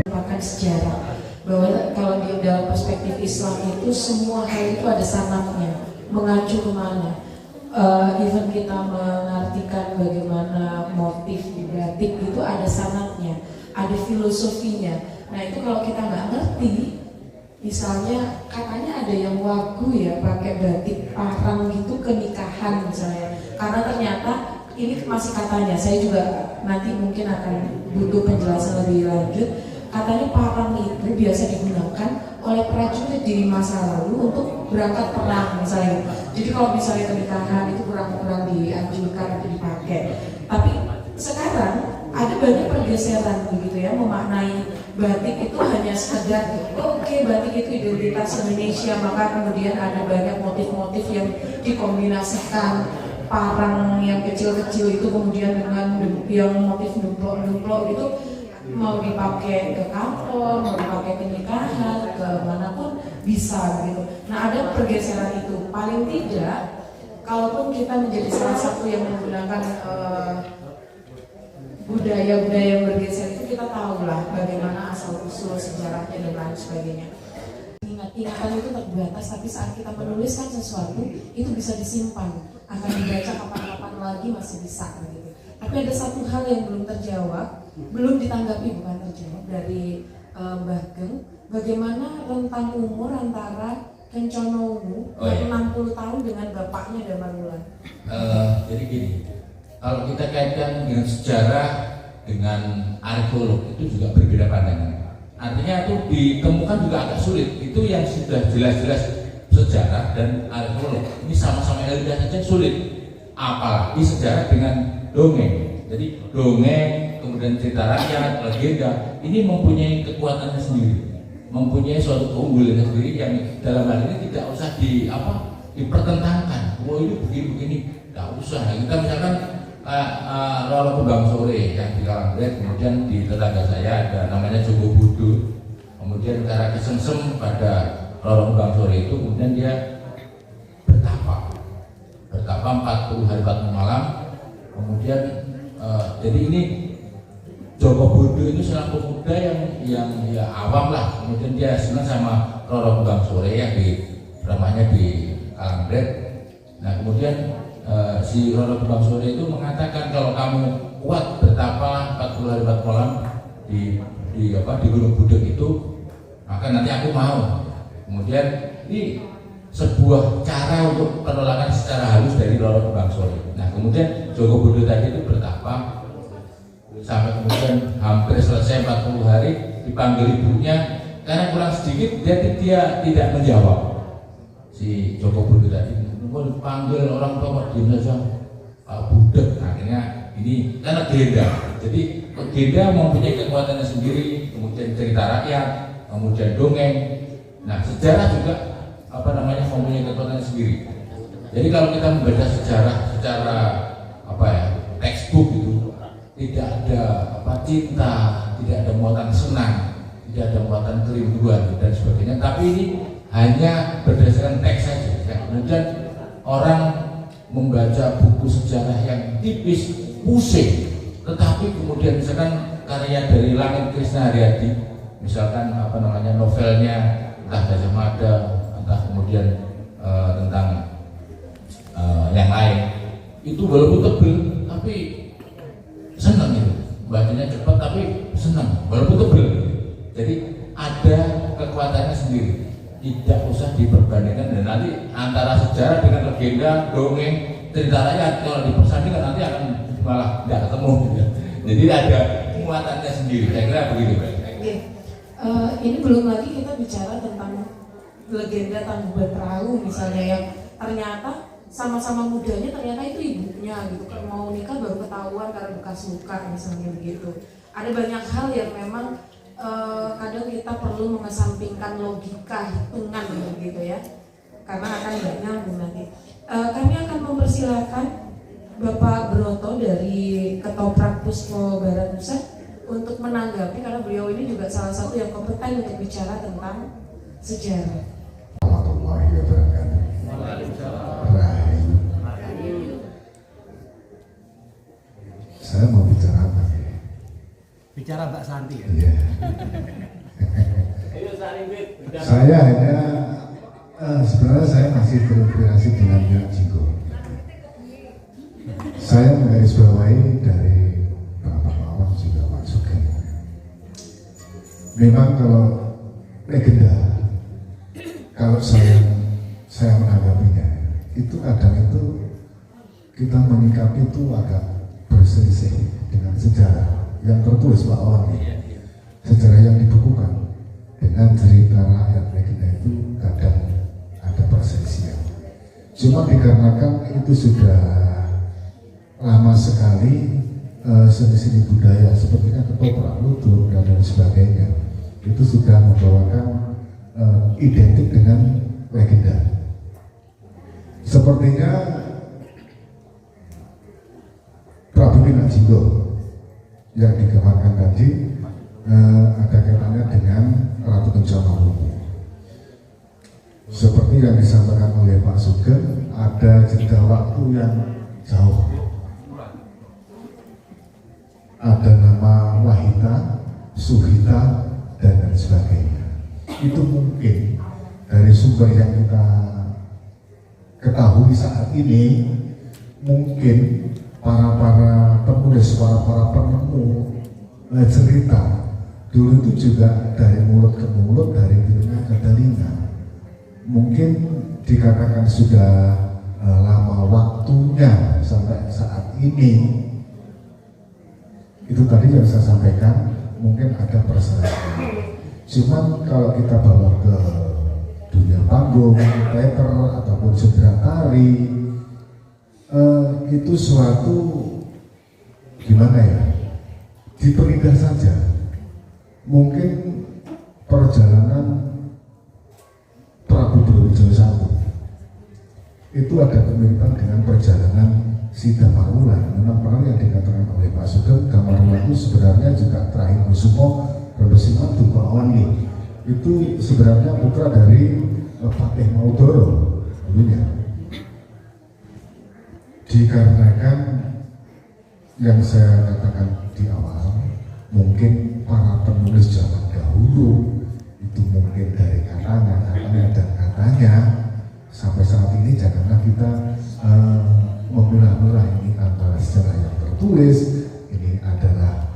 merupakan sejarah bahwa kalau di dalam perspektif Islam itu semua hal itu ada sanatnya, mengacu kemana. Even kita mengartikan bagaimana motif di batik itu ada sanatnya, ada filosofinya. Nah itu kalau kita nggak ngerti, misalnya katanya ada yang wagu ya pakai batik parang gitu ke nikahan misalnya, karena ternyata ini masih katanya, saya juga nanti mungkin akan butuh penjelasan lebih lanjut. Katanya parang itu biasa digunakan oleh prajurit di masa lalu untuk berangkat perang misalnya. Jadi kalau misalnya pernikahan itu kurang dianjurkan untuk dipakai. Tapi sekarang ada banyak pergeseran begitu ya, memaknai batik itu hanya sekedar oke, batik itu identitas Indonesia, maka kemudian ada banyak motif-motif yang dikombinasikan. Parang yang kecil-kecil itu kemudian dengan yang motif dumplok-dumplok itu mau dipakai ke kantor, mau dipakai ke nikahan, ke manapun bisa gitu. Nah ada pergeseran itu. Paling tidak, kalaupun kita menjadi salah satu yang menggunakan budaya-budaya yang bergeser itu, kita tahulah bagaimana asal-usul sejarahnya dan lain sebagainya. Ingatan itu terbatas, tapi saat kita menuliskan sesuatu itu bisa disimpan, akan dibaca kapan-kapan lagi masih bisa gitu. Tapi ada satu hal yang belum terjawab, belum ditanggapi, bukan terjawab, dari Mbah Geng. Bagaimana rentang umur antara Kencono Ungu 60 tahun dengan bapaknya Damar Wulan? Jadi gini, kalau kita kaitkan dengan sejarah dengan arkeolog itu juga berbeda pandangan. Artinya itu ditemukan juga agak sulit. Itu yang sudah jelas-jelas sejarah dan arkeolog ini sama-sama ilmiah saja sulit. Apalagi sejarah dengan dongeng. Jadi dongeng, kemudian cerita rakyat, legenda, ini mempunyai kekuatannya sendiri, mempunyai suatu keunggulan sendiri yang dalam hal ini tidak usah dipertentangkan. Oh ini begini-begini, tidak usah. Kita misalkan Roro Kembang Sore yang di Kalangbret, kemudian di tetangga saya ada namanya Joko Budu, kemudian cara kesengsem pada Roro Kembang Sore itu, kemudian dia bertapa 40 hari 40 malam, kemudian jadi ini Joko Budu itu seorang pemuda yang ya awam lah, kemudian dia senang sama Roro Kembang Sore yang di ramahnya di Kalangbret. Nah kemudian si Roro Kembang Sore itu mengatakan kalau kamu kuat bertapa 40 hari 40 malam di Gunung Budeg itu, maka nanti aku mau. Kemudian ini sebuah cara untuk penolakan secara halus dari Roro Kembang Sore. Nah kemudian Joko Budo tadi itu bertapa sampai kemudian hampir selesai 40 hari, dipanggil ibunya, karena kurang sedikit dia tidak menjawab. Si Joko Budo tadi panggil orang tua diam saja, Budeg. Akhirnya ini kan legenda. Jadi legenda mempunyai kekuatannya sendiri, kemudian cerita rakyat, kemudian dongeng. Nah sejarah juga mempunyai kekuatannya sendiri. Jadi kalau kita membaca sejarah secara textbook itu tidak ada cinta, tidak ada muatan senang, tidak ada muatan kerinduan dan sebagainya. Tapi ini hanya berdasarkan teks saja. Kemudian orang membaca buku sejarah yang tipis, pusing, tetapi kemudian misalkan karya dari Langit Krishna Haryadi, misalkan novelnya entah Gajah Mada, entah kemudian tentang yang lain, itu walaupun tebel tapi senang gitu, bacanya cepat tapi senang walaupun tebel. Jadi ada kekuatannya sendiri, tidak usah diperbandingkan. Dan nanti antara sejarah dengan legenda, dongeng, cerita rakyat kalau dipersandingkan nanti akan malah tidak ketemu gitu. Jadi ada muatannya sendiri, saya kira begitu. Ini belum lagi kita bicara tentang legenda Tangkuban Perahu misalnya, yang ternyata sama-sama mudanya ternyata itu ibunya gitu kan, mau nikah baru ketahuan karena bekas luka misalnya begitu. Ada banyak hal yang memang kadang kita perlu mengesampingkan logika hitungan begitu ya, karena akan nggak nyambung nanti. Kami akan mempersilahkan Bapak Broto dari Ketoprak Puspo Barat Nusa untuk menanggapi, karena beliau ini juga salah satu yang kompeten untuk bicara tentang sejarah. Warahmatullahi wabarakatuh. Saya mau bicara apa ya? bicara Mbak Santi ya. Iya. Saya hanya sebenarnya saya masih terinspirasi dengan Pak Jiko. Saya menggarisbawahi dari Bapak Wawan juga Pak Sugeng. Memang kalau legenda, kalau saya menanggapinya, itu kadang itu kita menyikapi itu agak berselisih dengan sejarah yang tertulis Pak Wawan. Sejarah yang dibukukan dengan cerita rakyat legenda itu kadang ada perselisihan. Cuma dikarenakan itu sudah lama sekali seni-seni budaya seperti ketoprak, ludruk dan lain sebagainya itu sudah membawakan identik dengan legenda. Sepertinya Prabu Pinajinggo yang digambarkan tadi ada kaitannya dengan Ratu Kencamanunggu. Seperti yang disampaikan oleh Pak Sugeng, ada jeda waktu yang jauh. Ada nama Wahita, Suhita, dan lain sebagainya. Itu mungkin dari sumber yang kita ketahui saat ini, mungkin para penulis, para penemu cerita dulu itu juga dari mulut ke mulut, dari telinga ke telinga. Mungkin dikatakan sudah lama waktunya sampai saat ini. Itu tadi yang saya sampaikan, mungkin ada perselisihan. Cuman kalau kita bawa ke dunia panggung, teater ataupun sutradara tari, itu suatu gimana ya? Diperindah saja. Mungkin perjalanan Prabu Brawijaya I itu ada kemiripan dengan perjalanan si Damarwulan. Memang pernah yang dikatakan oleh Pak Sugeng, Damarwulan itu sebenarnya juga terakhir Kusumo Rebesiman Dupawangi. Itu sebenarnya putra dari Patih Maudoro dulunya. Dikarenakan yang saya katakan di awal, mungkin para penulis zaman dahulu itu mungkin dari katanya dan katanya sampai saat ini janganlah kita memilah-milah ini antara sejarah yang tertulis, ini adalah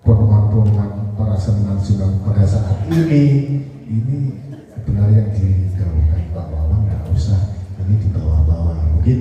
penuhan-penuhan para seniman-seniman pada saat ini benar yang digaungkan Pak Wawan, nggak usah ini dibawa-bawa. Mungkin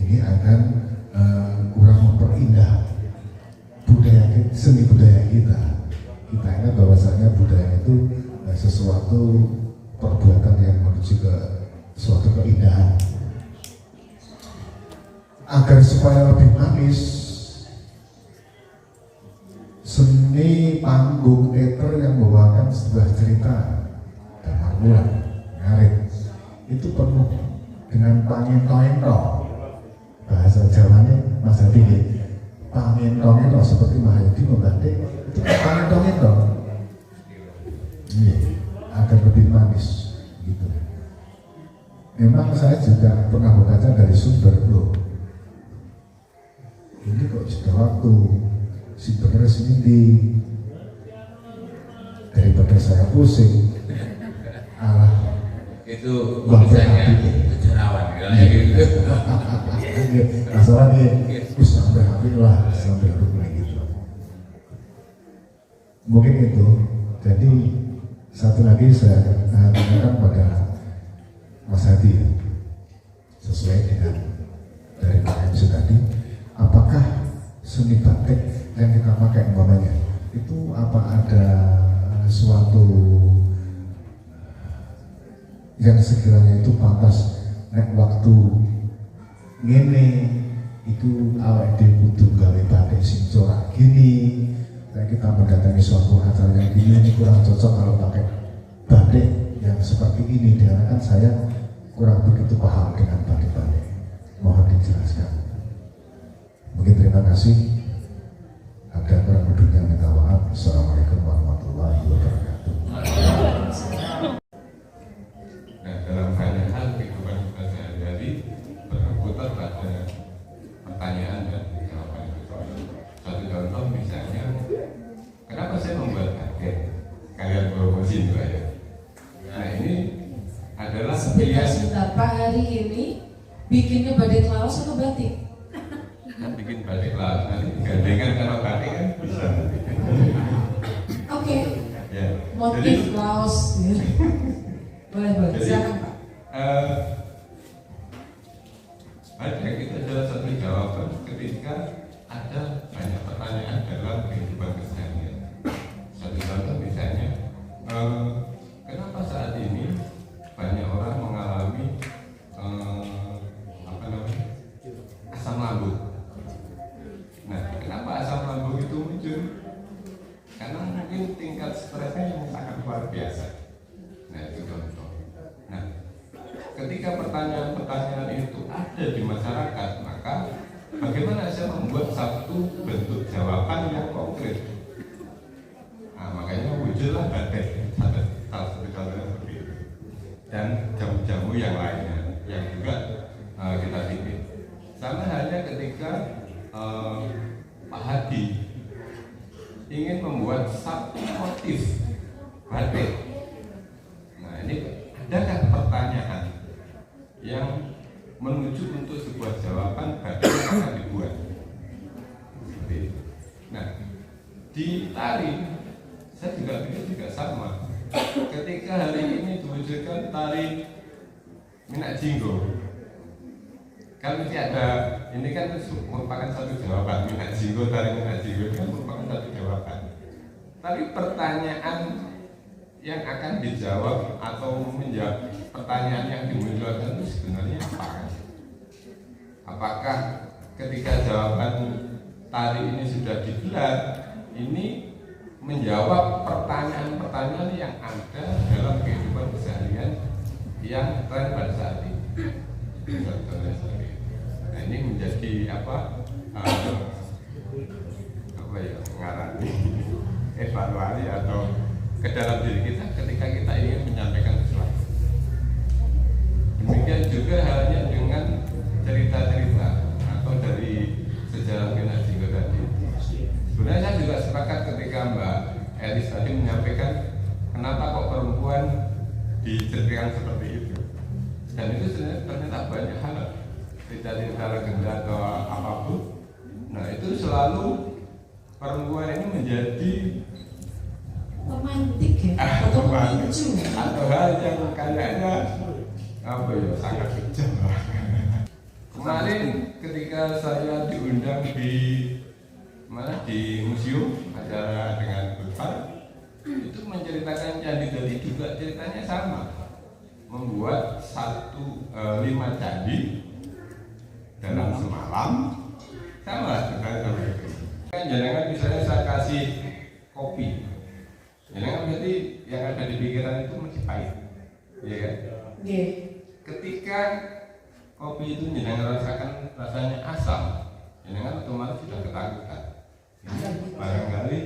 ini akan kurang memperindah seni budaya kita. Kita ingat bahwasanya budaya itu sesuatu perbuatan yang menuju ke suatu keindahan. Agar supaya lebih manis, seni panggung teater yang membawakan sebuah cerita Damarwulan, ngarit, itu penuh dengan pangento-ento. Bahasa Jawanya Mas Hadi, pangento-ento seperti Mahyudi membatik, itu pangento-ento. Iya, agar lebih manis gitu. Memang saya juga pernah membaca dari sumber loh. Ini kok sudah waktu si beres ini daripada saya pusing. Alah, itu tulisannya sejarawan kayak gitu. Masalahnya terus sampai habis lah, sampai rumah gitu. Mungkin itu. Jadi satu lagi saya tanyakan pada Mas Hadi, sesuai dengan dari Pak MC tadi, apakah seni batik yang kita pakai umpamanya itu apa ada suatu yang sekiranya itu pantas nek waktu ngene itu awake dhewe kudu gawe batik sing corak gini, kayak kita mendatangi suatu acara yang gini ini kurang cocok kalau pakai batik yang seperti ini, dikarenakan saya kurang begitu paham dengan batik-batik. Mohon dijelaskan. Mungkin terima kasih. Ada kurang lebihnya minta maaf. Assalamualaikum warahmatullahi wabarakatuh. Nah, dalam banyak hal kehidupan kita sehari-hari berputar pada pertanyaan dan jawaban itu. Satu contoh misalnya izin Pak ya. Nah ini adalah pilihan. Sebentar, Pak Hari ini bikinnya batik laos atau batik? Kan bikin batik lah, nanti gandengan kalau batik kan bisa nanti. Oke. Ya. Motif laos. Boleh, Jadi, silakan Pak. Ada itu adalah satu jawaban ketika ada banyak pertanyaan dalam kehidupan keseharian. Satu contoh misalnya, kenapa saat ini banyak orang mengalami asam lambung? Nah, kenapa asam lambung itu muncul? Karena mungkin tingkat stresnya yang sangat luar biasa. Nah, itu contoh. Nah, ketika pertanyaan-pertanyaan itu ada di masyarakat, maka bagaimana saya membuat satu bentuk jawaban yang konkret? Nah, makanya muncullah batik, salah satu contohnya seperti itu. Dan jamu-jamu yang lainnya yang juga kita bikin. Sama halnya ketika Pak Hadi ingin membuat satu motif batik. Nah, ini adakah pertanyaan yang menuju untuk sebuah jawaban batik yang akan dibuat? Nah, di tari saya juga pikir juga sama. Ketika hari ini diwujudkan tari Minak Jinggo, kan mesti ada, ini kan merupakan satu jawaban. Minak Jinggo, tari Minak Jinggo kan merupakan satu jawaban. Tapi pertanyaan yang akan dijawab atau menjawab pertanyaan yang dimunculkan itu sebenarnya apa? Apakah ketika jawaban tari ini sudah digelar, ini menjawab pertanyaan-pertanyaan yang ada dalam kehidupan keseharian yang tren pada saat ini? Nah, ini menjadi apa ya, mengarani evaluasi atau ke dalam diri kita ketika kita ingin menyampaikan sesuatu. Demikian juga halnya dengan cerita-cerita atau dari sejarah Minak Jinggo tadi. Sebenarnya saya juga sepakat ketika Mbak Elis tadi menyampaikan kenapa kok perempuan diceritakan seperti itu. Dan itu sebenarnya ternyata banyak hal, cerita-cerita legenda atau apapun. Nah, itu selalu perempuan ini menjadi Romantik ya, atau memicu. atau hal yang kayaknya apa ya, sangat kejam. Kemarin ketika saya diundang di mana, di museum acara dengan Budvar, itu menceritakan candi tadi juga ceritanya sama, membuat 5 candi dalam semalam, sama ceritanya seperti itu. Jangan misalnya saya kasih kopi, jangan berarti yang ada di pikiran itu masih pahit, ya kan? Yeah. Ketika kopi itu jangan rasakan rasanya asam, jangan otomatis sudah ketakutan. Barangkali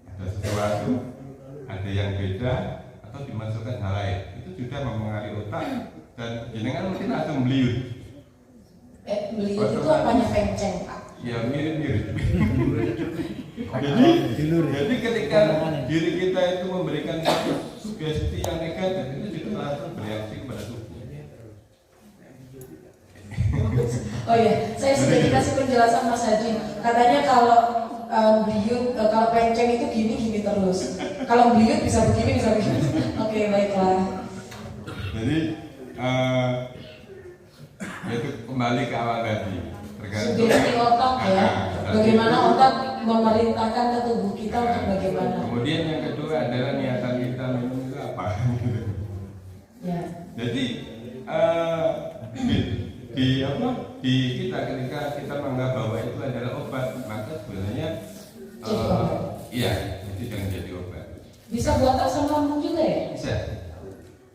ada sesuatu, ada yang beda atau dimasukkan hal lain, itu sudah mempengaruhi otak dan jangan mungkin langsung beliut. Beliut itu apanya, penceng Pak? Ya mirip-mirip. Jadi ketika diri kita itu memberikan satu sugesti yang negatif, itu juga langsung bereaksi kepada tubuh. Oh iya, saya sudah dikasih penjelasan Mas Hadi. Katanya kalau beliut, kalau penceng itu gini terus. Kalau beliut bisa begini, bisa begini. Oke, baiklah. Jadi itu kembali ke awal tadi. Sugesti otak ya. Bagaimana otak memerintahkan ke tubuh kita untuk bagaimana. Kemudian yang kedua adalah niatan kita minum itu apa? Ya. Jadi di kita ketika kita menganggap bahwa itu adalah obat, maka sebenarnya iya, itu jangan jadi obat. Bisa buat asam lambung juga ya? Bisa.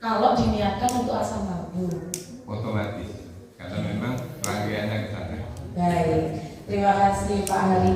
Kalau diniatkan untuk asam lambung. Otomatis, karena memang rangkaiannya ke sana. Baik, terima kasih Pak Hari.